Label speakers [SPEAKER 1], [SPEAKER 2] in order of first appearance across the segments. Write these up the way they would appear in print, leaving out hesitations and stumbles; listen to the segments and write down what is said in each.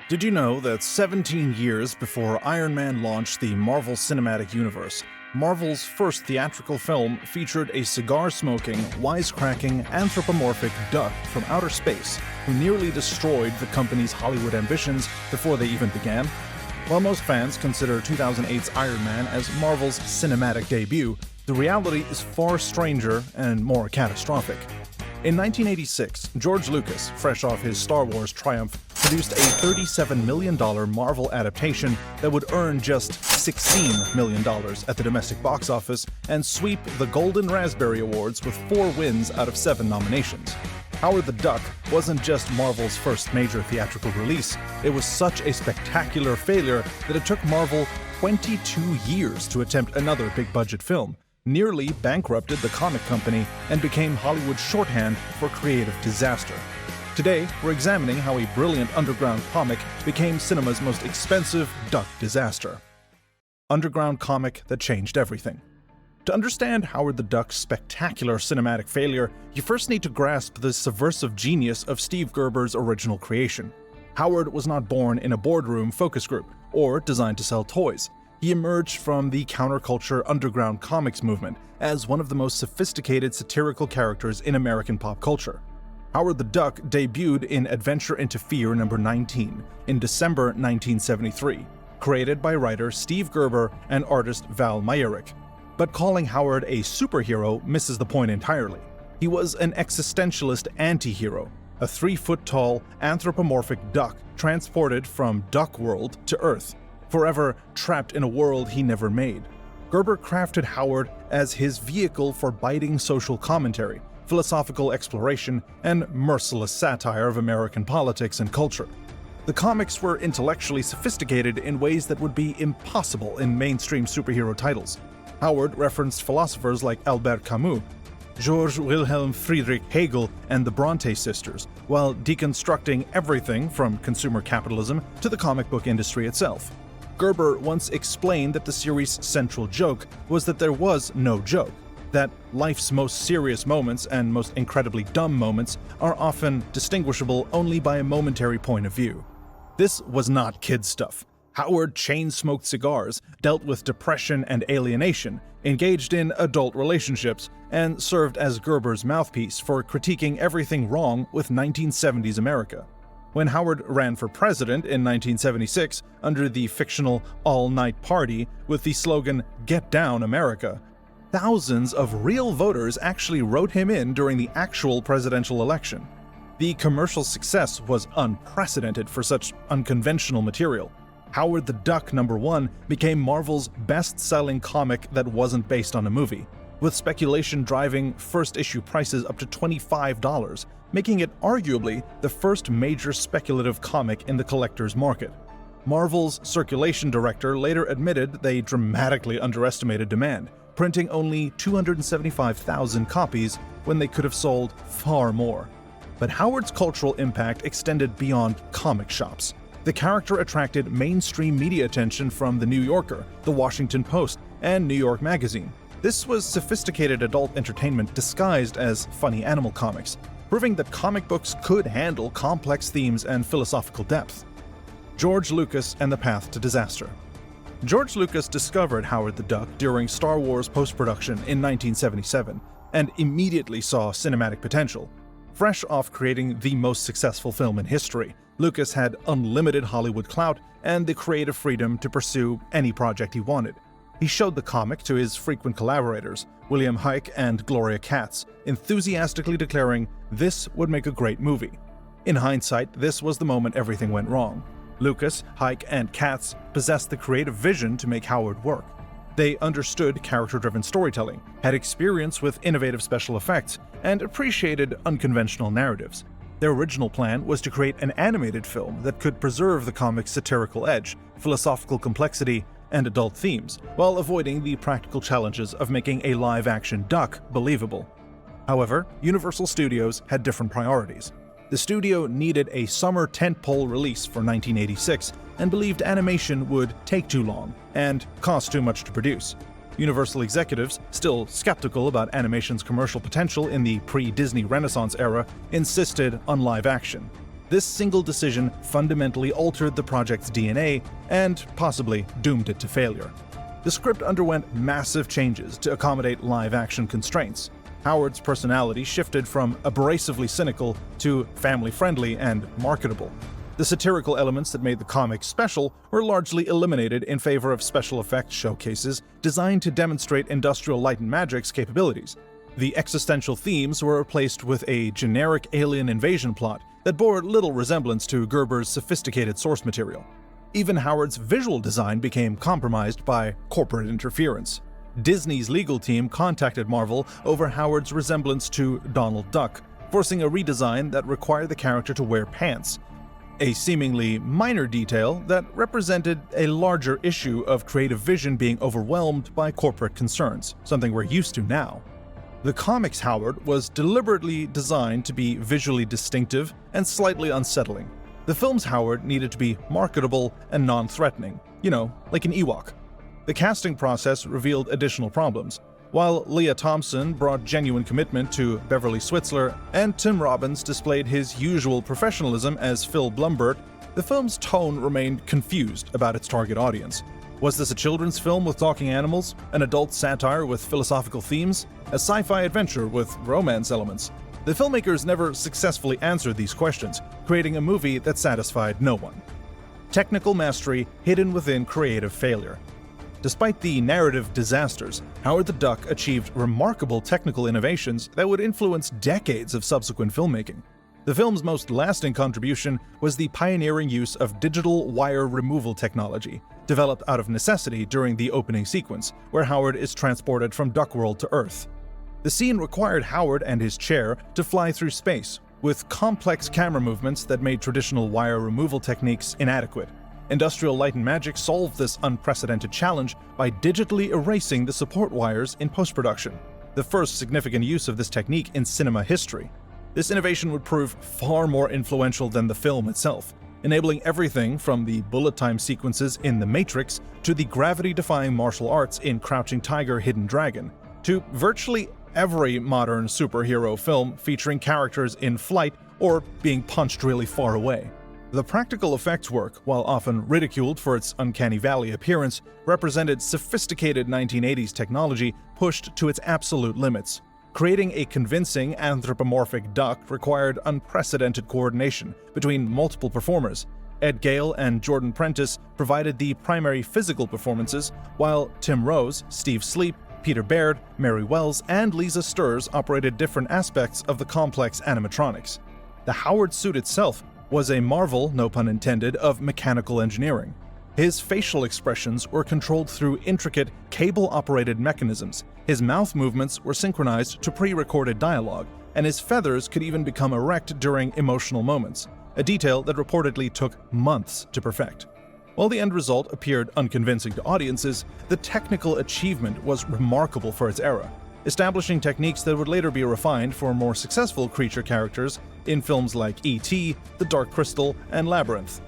[SPEAKER 1] Did you know that 17 years before Iron Man launched the Marvel Cinematic Universe, Marvel's first theatrical film featured a cigar-smoking, wisecracking, anthropomorphic duck from outer space who nearly destroyed the company's Hollywood ambitions before they even began? While most fans consider 2008's Iron Man as Marvel's cinematic debut, the reality is far stranger and more catastrophic. In 1986, George Lucas, fresh off his Star Wars triumph, produced a $37 million Marvel adaptation that would earn just $16 million at the domestic box office and sweep the Golden Raspberry Awards with 4 wins out of 7 nominations. Howard the Duck wasn't just Marvel's first major theatrical release, it was such a spectacular failure that it took Marvel 22 years to attempt another big-budget film, nearly bankrupted the comic company, and became Hollywood's shorthand for creative disaster. Today, we're examining how a brilliant underground comic became cinema's most expensive duck disaster. Underground comic that changed everything. To understand Howard the Duck's spectacular cinematic failure, you first need to grasp the subversive genius of Steve Gerber's original creation. Howard was not born in a boardroom focus group, or designed to sell toys. He emerged from the counterculture underground comics movement as one of the most sophisticated satirical characters in American pop culture. Howard the Duck debuted in Adventure into Fear number 19 in December 1973, created by writer Steve Gerber and artist Val Mayerick. But calling Howard a superhero misses the point entirely. He was an existentialist anti-hero, a 3-foot-tall anthropomorphic duck transported from Duck World to Earth, forever trapped in a world he never made. Gerber crafted Howard as his vehicle for biting social commentary, philosophical exploration, and merciless satire of American politics and culture. The comics were intellectually sophisticated in ways that would be impossible in mainstream superhero titles. Howard referenced philosophers like Albert Camus, George Wilhelm Friedrich Hegel, and the Bronte sisters, while deconstructing everything from consumer capitalism to the comic book industry itself. Gerber once explained that the series' central joke was that there was no joke, that life's most serious moments and most incredibly dumb moments are often distinguishable only by a momentary point of view. This was not kid stuff. Howard chain-smoked cigars, dealt with depression and alienation, engaged in adult relationships, and served as Gerber's mouthpiece for critiquing everything wrong with 1970s America. When Howard ran for president in 1976 under the fictional all-night party with the slogan, "Get Down, America," thousands of real voters actually wrote him in during the actual presidential election. The commercial success was unprecedented for such unconventional material. Howard the Duck number 1 became Marvel's best-selling comic that wasn't based on a movie, with speculation driving first-issue prices up to $25, making it arguably the first major speculative comic in the collector's market. Marvel's circulation director later admitted they dramatically underestimated demand, printing only 275,000 copies when they could have sold far more. But Howard's cultural impact extended beyond comic shops. The character attracted mainstream media attention from The New Yorker, The Washington Post, and New York Magazine. This was sophisticated adult entertainment disguised as funny animal comics, proving that comic books could handle complex themes and philosophical depth. George Lucas and the Path to Disaster. George Lucas discovered Howard the Duck during Star Wars post-production in 1977 and immediately saw cinematic potential. Fresh off creating the most successful film in history, Lucas had unlimited Hollywood clout and the creative freedom to pursue any project he wanted. He showed the comic to his frequent collaborators, William Huyck and Gloria Katz, enthusiastically declaring this would make a great movie. In hindsight, this was the moment everything went wrong. Lucas, Huyck, and Katz possessed the creative vision to make Howard work. They understood character-driven storytelling, had experience with innovative special effects, and appreciated unconventional narratives. Their original plan was to create an animated film that could preserve the comic's satirical edge, philosophical complexity, and adult themes, while avoiding the practical challenges of making a live-action duck believable. However, Universal Studios had different priorities. The studio needed a summer tentpole release for 1986 and believed animation would take too long and cost too much to produce. Universal executives, still skeptical about animation's commercial potential in the pre-Disney Renaissance era, insisted on live action. This single decision fundamentally altered the project's DNA and possibly doomed it to failure. The script underwent massive changes to accommodate live-action constraints. Howard's personality shifted from abrasively cynical to family-friendly and marketable. The satirical elements that made the comic special were largely eliminated in favor of special effects showcases designed to demonstrate Industrial Light and Magic's capabilities. The existential themes were replaced with a generic alien invasion plot that bore little resemblance to Gerber's sophisticated source material. Even Howard's visual design became compromised by corporate interference. Disney's legal team contacted Marvel over Howard's resemblance to Donald Duck, forcing a redesign that required the character to wear pants. A seemingly minor detail that represented a larger issue of creative vision being overwhelmed by corporate concerns, something we're used to now. The comics Howard was deliberately designed to be visually distinctive and slightly unsettling. The film's Howard needed to be marketable and non-threatening, like an Ewok. The casting process revealed additional problems. While Lea Thompson brought genuine commitment to Beverly Switzler and Tim Robbins displayed his usual professionalism as Phil Blumbert, the film's tone remained confused about its target audience. Was this a children's film with talking animals, an adult satire with philosophical themes, a sci-fi adventure with romance elements? The filmmakers never successfully answered these questions, creating a movie that satisfied no one. Technical mastery hidden within creative failure. Despite the narrative disasters, Howard the Duck achieved remarkable technical innovations that would influence decades of subsequent filmmaking. The film's most lasting contribution was the pioneering use of digital wire removal technology, developed out of necessity during the opening sequence, where Howard is transported from Duckworld to Earth. The scene required Howard and his chair to fly through space, with complex camera movements that made traditional wire removal techniques inadequate. Industrial Light and Magic solved this unprecedented challenge by digitally erasing the support wires in post-production, the first significant use of this technique in cinema history. This innovation would prove far more influential than the film itself, enabling everything from the bullet time sequences in The Matrix to the gravity-defying martial arts in Crouching Tiger, Hidden Dragon, to virtually every modern superhero film featuring characters in flight or being punched really far away. The practical effects work, while often ridiculed for its Uncanny Valley appearance, represented sophisticated 1980s technology pushed to its absolute limits. Creating a convincing anthropomorphic duck required unprecedented coordination between multiple performers. Ed Gale and Jordan Prentice provided the primary physical performances, while Tim Rose, Steve Sleep, Peter Baird, Mary Wells, and Lisa Sturz operated different aspects of the complex animatronics. The Howard suit itself was a marvel, no pun intended, of mechanical engineering. His facial expressions were controlled through intricate, cable-operated mechanisms, his mouth movements were synchronized to pre-recorded dialogue, and his feathers could even become erect during emotional moments, a detail that reportedly took months to perfect. While the end result appeared unconvincing to audiences, the technical achievement was remarkable for its era, establishing techniques that would later be refined for more successful creature characters in films like E.T., The Dark Crystal, and Labyrinth.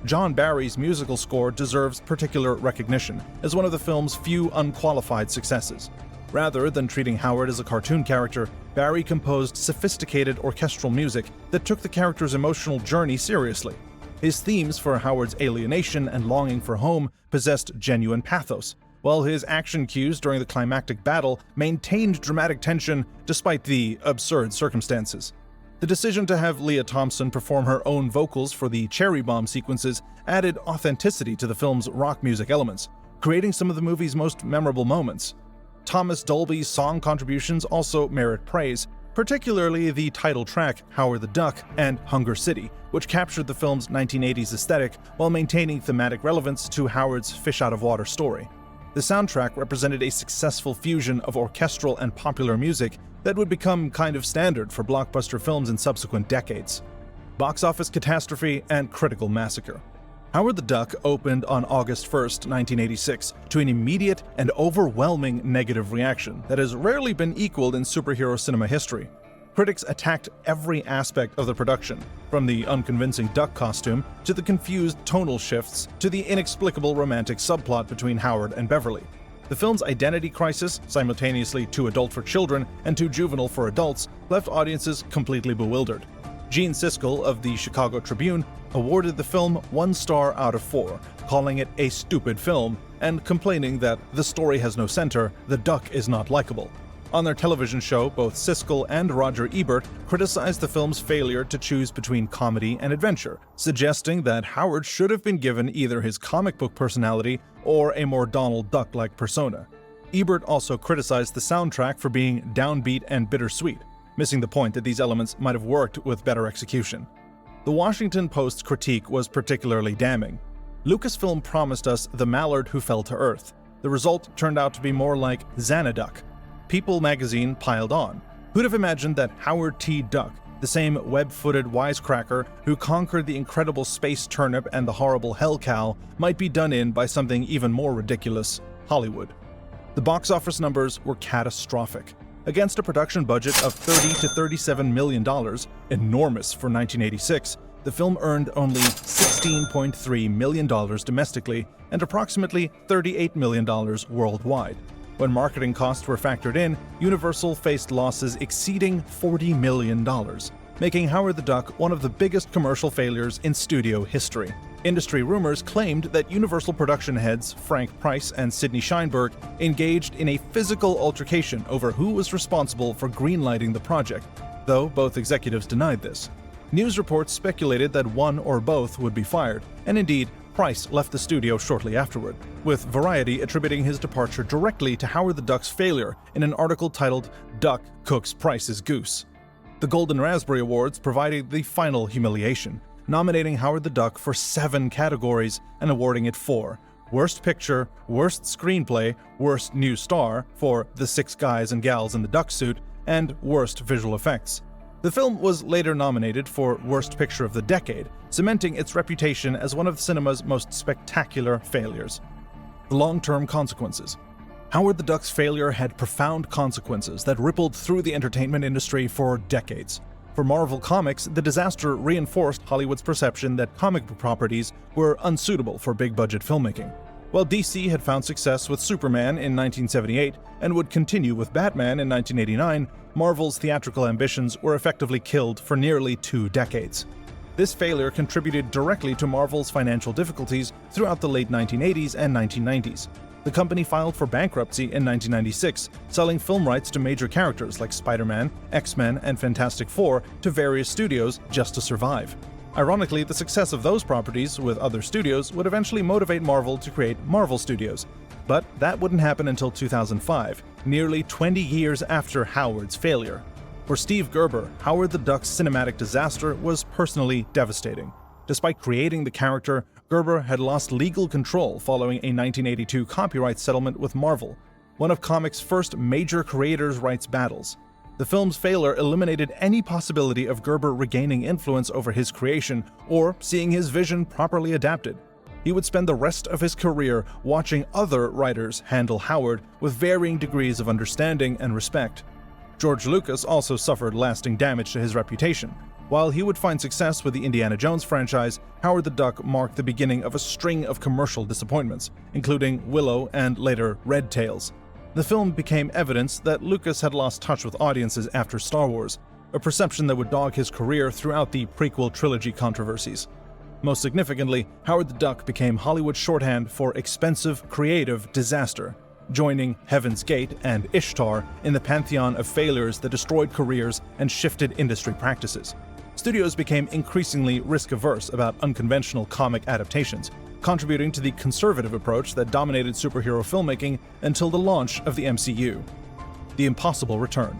[SPEAKER 1] John Barry's musical score deserves particular recognition as one of the film's few unqualified successes. Rather than treating Howard as a cartoon character, Barry composed sophisticated orchestral music that took the character's emotional journey seriously. His themes for Howard's alienation and longing for home possessed genuine pathos, while his action cues during the climactic battle maintained dramatic tension despite the absurd circumstances. The decision to have Lea Thompson perform her own vocals for the cherry bomb sequences added authenticity to the film's rock music elements, creating some of the movie's most memorable moments. Thomas Dolby's song contributions also merit praise, particularly the title track Howard the Duck and Hunger City, which captured the film's 1980s aesthetic while maintaining thematic relevance to Howard's fish-out-of-water story. The soundtrack represented a successful fusion of orchestral and popular music that would become kind of standard for blockbuster films in subsequent decades. Box office catastrophe and critical massacre. Howard the Duck opened on August 1, 1986, to an immediate and overwhelming negative reaction that has rarely been equaled in superhero cinema history. Critics attacked every aspect of the production, from the unconvincing duck costume to the confused tonal shifts to the inexplicable romantic subplot between Howard and Beverly. The film's identity crisis, simultaneously too adult for children and too juvenile for adults, left audiences completely bewildered. Gene Siskel of the Chicago Tribune awarded the film 1 star out of 4, calling it a stupid film and complaining that the story has no center, the duck is not likable. On their television show, both Siskel and Roger Ebert criticized the film's failure to choose between comedy and adventure, suggesting that Howard should have been given either his comic book personality or a more Donald Duck-like persona. Ebert also criticized the soundtrack for being downbeat and bittersweet, missing the point that these elements might have worked with better execution. The Washington Post's critique was particularly damning. Lucasfilm promised us the mallard who fell to earth. The result turned out to be more like Xanaduck. People magazine piled on. Who'd have imagined that Howard T. Duck, the same web-footed wisecracker who conquered the incredible space turnip and the horrible hell cow, might be done in by something even more ridiculous, Hollywood. The box office numbers were catastrophic. Against a production budget of $30 to $37 million, enormous for 1986, the film earned only $16.3 million domestically and approximately $38 million worldwide. When marketing costs were factored in, Universal faced losses exceeding $40 million, making Howard the Duck one of the biggest commercial failures in studio history. Industry rumors claimed that Universal production heads Frank Price and Sidney Sheinberg engaged in a physical altercation over who was responsible for greenlighting the project, though both executives denied this. News reports speculated that one or both would be fired, and indeed, Price left the studio shortly afterward, with Variety attributing his departure directly to Howard the Duck's failure in an article titled "Duck Cooks Price's Goose." The Golden Raspberry Awards provided the final humiliation, nominating Howard the Duck for 7 categories and awarding it 4: Worst Picture, Worst Screenplay, Worst New Star for The 6 Guys and Gals in the Duck Suit, and Worst Visual Effects. The film was later nominated for Worst Picture of the Decade, cementing its reputation as one of cinema's most spectacular failures. The long-term consequences. Howard the Duck's failure had profound consequences that rippled through the entertainment industry for decades. For Marvel Comics, the disaster reinforced Hollywood's perception that comic book properties were unsuitable for big-budget filmmaking. While DC had found success with Superman in 1978 and would continue with Batman in 1989, Marvel's theatrical ambitions were effectively killed for nearly 2 decades. This failure contributed directly to Marvel's financial difficulties throughout the late 1980s and 1990s. The company filed for bankruptcy in 1996, selling film rights to major characters like Spider-Man, X-Men, and Fantastic Four to various studios just to survive. Ironically, the success of those properties with other studios would eventually motivate Marvel to create Marvel Studios. But that wouldn't happen until 2005, nearly 20 years after Howard's failure. For Steve Gerber, Howard the Duck's cinematic disaster was personally devastating. Despite creating the character, Gerber had lost legal control following a 1982 copyright settlement with Marvel, one of comics' first major creators' rights battles. The film's failure eliminated any possibility of Gerber regaining influence over his creation or seeing his vision properly adapted. He would spend the rest of his career watching other writers handle Howard with varying degrees of understanding and respect. George Lucas also suffered lasting damage to his reputation. While he would find success with the Indiana Jones franchise, Howard the Duck marked the beginning of a string of commercial disappointments, including Willow and later Red Tails. The film became evidence that Lucas had lost touch with audiences after Star Wars, a perception that would dog his career throughout the prequel trilogy controversies. Most significantly, Howard the Duck became Hollywood's shorthand for expensive, creative disaster, joining Heaven's Gate and Ishtar in the pantheon of failures that destroyed careers and shifted industry practices. Studios became increasingly risk-averse about unconventional comic adaptations, contributing to the conservative approach that dominated superhero filmmaking until the launch of the MCU. The Impossible Return.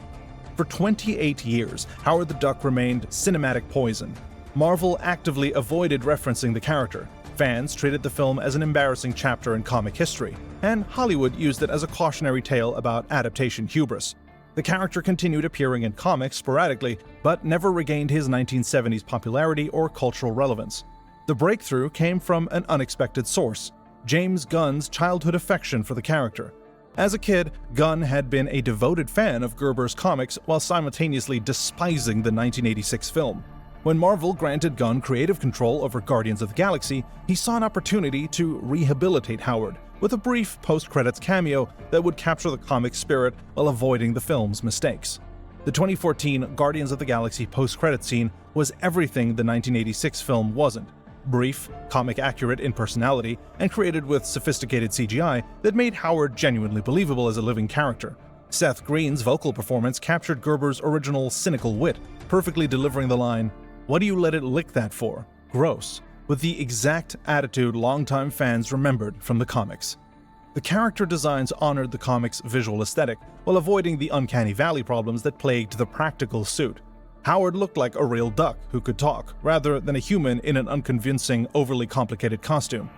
[SPEAKER 1] For 28 years, Howard the Duck remained cinematic poison. Marvel actively avoided referencing the character. Fans treated the film as an embarrassing chapter in comic history, and Hollywood used it as a cautionary tale about adaptation hubris. The character continued appearing in comics sporadically, but never regained his 1970s popularity or cultural relevance. The breakthrough came from an unexpected source: James Gunn's childhood affection for the character. As a kid, Gunn had been a devoted fan of Gerber's comics while simultaneously despising the 1986 film. When Marvel granted Gunn creative control over Guardians of the Galaxy, he saw an opportunity to rehabilitate Howard, with a brief post-credits cameo that would capture the comic spirit while avoiding the film's mistakes. The 2014 Guardians of the Galaxy post-credit scene was everything the 1986 film wasn't. Brief, comic-accurate in personality, and created with sophisticated CGI that made Howard genuinely believable as a living character. Seth Green's vocal performance captured Gerber's original cynical wit, perfectly delivering the line, "What do you let it lick that for? Gross," with the exact attitude longtime fans remembered from the comics. The character designs honored the comic's visual aesthetic while avoiding the Uncanny Valley problems that plagued the practical suit. Howard looked like a real duck who could talk, rather than a human in an unconvincing, overly complicated costume.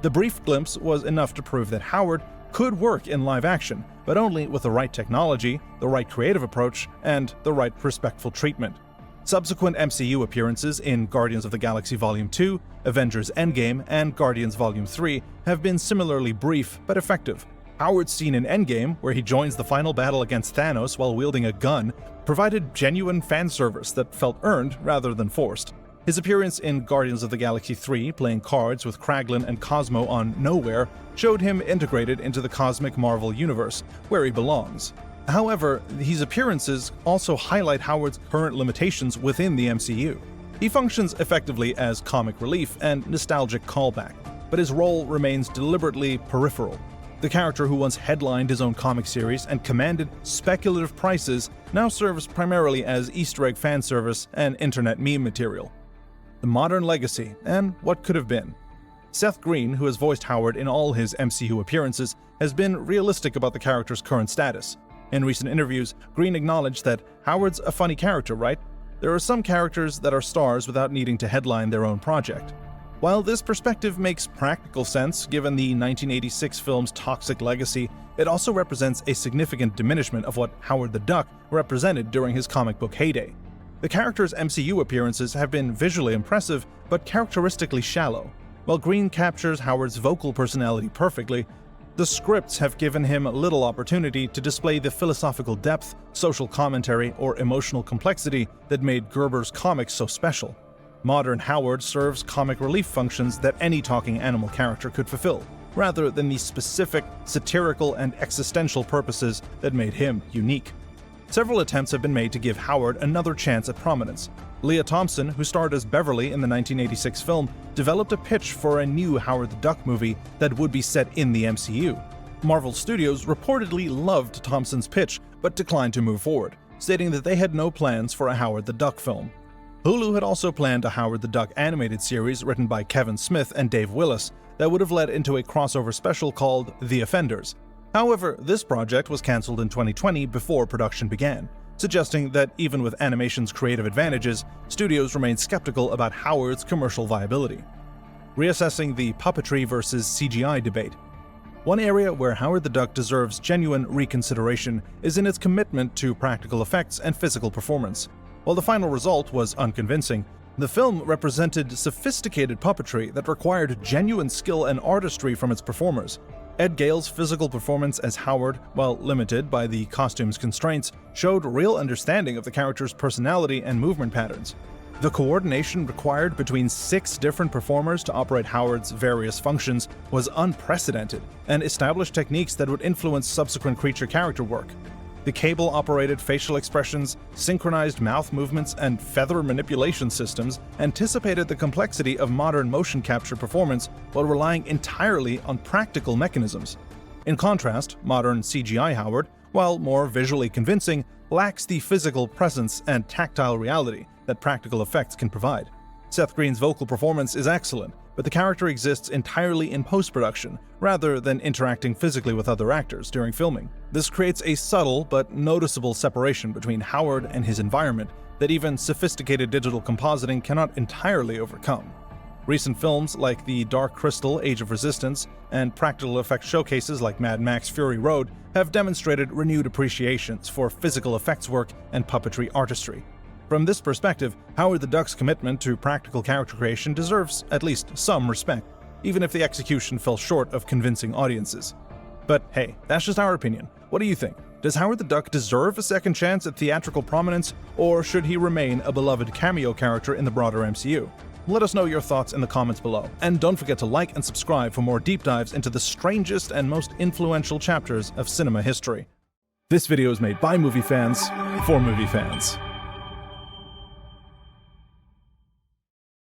[SPEAKER 1] The brief glimpse was enough to prove that Howard could work in live action, but only with the right technology, the right creative approach, and the right respectful treatment. Subsequent MCU appearances in Guardians of the Galaxy Volume 2, Avengers Endgame, and Guardians Volume 3 have been similarly brief but effective. Howard's scene in Endgame, where he joins the final battle against Thanos while wielding a gun, provided genuine fan service that felt earned rather than forced. His appearance in Guardians of the Galaxy 3, playing cards with Kraglin and Cosmo on Nowhere, showed him integrated into the cosmic Marvel universe, where he belongs. However, these appearances also highlight Howard's current limitations within the MCU. He functions effectively as comic relief and nostalgic callback, but his role remains deliberately peripheral. The character who once headlined his own comic series and commanded speculative prices now serves primarily as Easter egg fan service and internet meme material. The modern legacy and what could have been. Seth Green, who has voiced Howard in all his MCU appearances, has been realistic about the character's current status. In recent interviews, Green acknowledged that Howard's a funny character, right? There are some characters that are stars without needing to headline their own project. While this perspective makes practical sense given the 1986 film's toxic legacy, it also represents a significant diminishment of what Howard the Duck represented during his comic book heyday. The character's MCU appearances have been visually impressive, but characteristically shallow. While Green captures Howard's vocal personality perfectly, the scripts have given him little opportunity to display the philosophical depth, social commentary, or emotional complexity that made Gerber's comics so special. Modern Howard serves comic relief functions that any talking animal character could fulfill, rather than the specific, satirical, and existential purposes that made him unique. Several attempts have been made to give Howard another chance at prominence. Leah Thompson, who starred as Beverly in the 1986 film, developed a pitch for a new Howard the Duck movie that would be set in the MCU. Marvel Studios reportedly loved Thompson's pitch, but declined to move forward, stating that they had no plans for a Howard the Duck film. Hulu had also planned a Howard the Duck animated series written by Kevin Smith and Dave Willis that would have led into a crossover special called The Offenders. However, this project was cancelled in 2020 before production began, suggesting that even with animation's creative advantages, studios remained skeptical about Howard's commercial viability. Reassessing the puppetry versus CGI debate. One area where Howard the Duck deserves genuine reconsideration is in its commitment to practical effects and physical performance. While the final result was unconvincing, the film represented sophisticated puppetry that required genuine skill and artistry from its performers. Ed Gale's physical performance as Howard, while limited by the costume's constraints, showed real understanding of the character's personality and movement patterns. The coordination required between 6 different performers to operate Howard's various functions was unprecedented and established techniques that would influence subsequent creature character work. The cable-operated facial expressions, synchronized mouth movements, and feather manipulation systems anticipated the complexity of modern motion capture performance while relying entirely on practical mechanisms. In contrast, modern CGI Howard, while more visually convincing, lacks the physical presence and tactile reality that practical effects can provide. Seth Green's vocal performance is excellent, but the character exists entirely in post-production, rather than interacting physically with other actors during filming. This creates a subtle but noticeable separation between Howard and his environment that even sophisticated digital compositing cannot entirely overcome. Recent films like The Dark Crystal: Age of Resistance and practical effects showcases like Mad Max: Fury Road have demonstrated renewed appreciations for physical effects work and puppetry artistry. From this perspective, Howard the Duck's commitment to practical character creation deserves at least some respect, even if the execution fell short of convincing audiences. But hey, that's just our opinion. What do you think? Does Howard the Duck deserve a second chance at theatrical prominence, or should he remain a beloved cameo character in the broader MCU? Let us know your thoughts in the comments below, and don't forget to like and subscribe for more deep dives into the strangest and most influential chapters of cinema history. This video is made by movie fans, for movie fans.